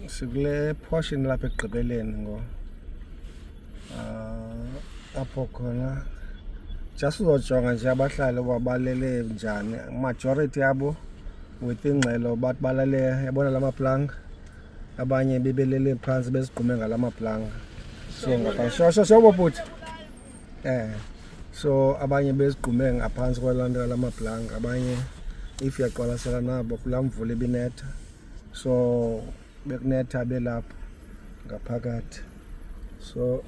Sikule portion lapha ekugqibeleni ngo apho khona just uzojonga nje abahlali wabalele njani majority yabo within ingxelo bathi balale yabona lamaplanga abanye bebelele phansi bezigqume ngalamaplanga so ngapha shosho bhuti so abanye bezigqume ngaphansi kwalanda lamaplanga abanye if yaqwalasela nabo kulamvula ebinetha so bekunetha belapha ngaphakathi so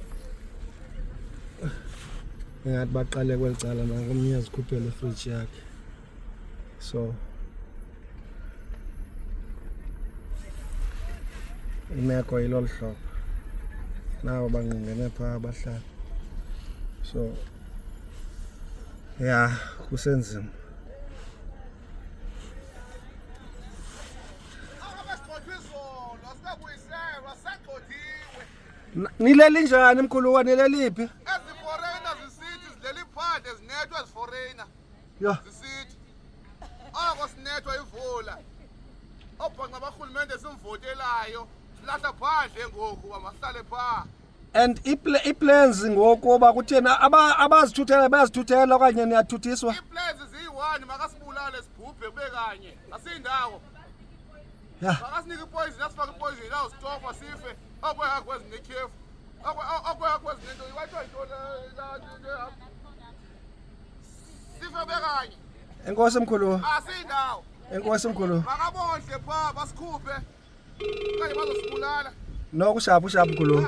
ngathi baqale kwelicala nakomnye azikhuphele ifridge yakhe so imeko yilolu hlobo nawo bangqingene phaa abahlali so kusenzima nileli njani mkhuluwa nileliphi eziforeigner zisithi zileli phandle zinethwa eziforeigner zisithi oko sinethwa ivula obhanqa bahulumende simvotelayo silahla phandle ngoku bamahlale phaa and iplans ngoku oba kuthena abazithuthela bayazithuthela okanye niyathuthiswa iplans ziyi-1 makasibulale sibhubhe kube kanye asindawo makasinike ipoison asifake ipoison awusitofa sife okweka kwezinekhefu okweka kwezinento iwathiwa yintoni sife bekanye enkosi mkhulu asindawo enkosi mkhulu makabondle phaa basikhuphe kanye bazosibulala nokushapha mkhulu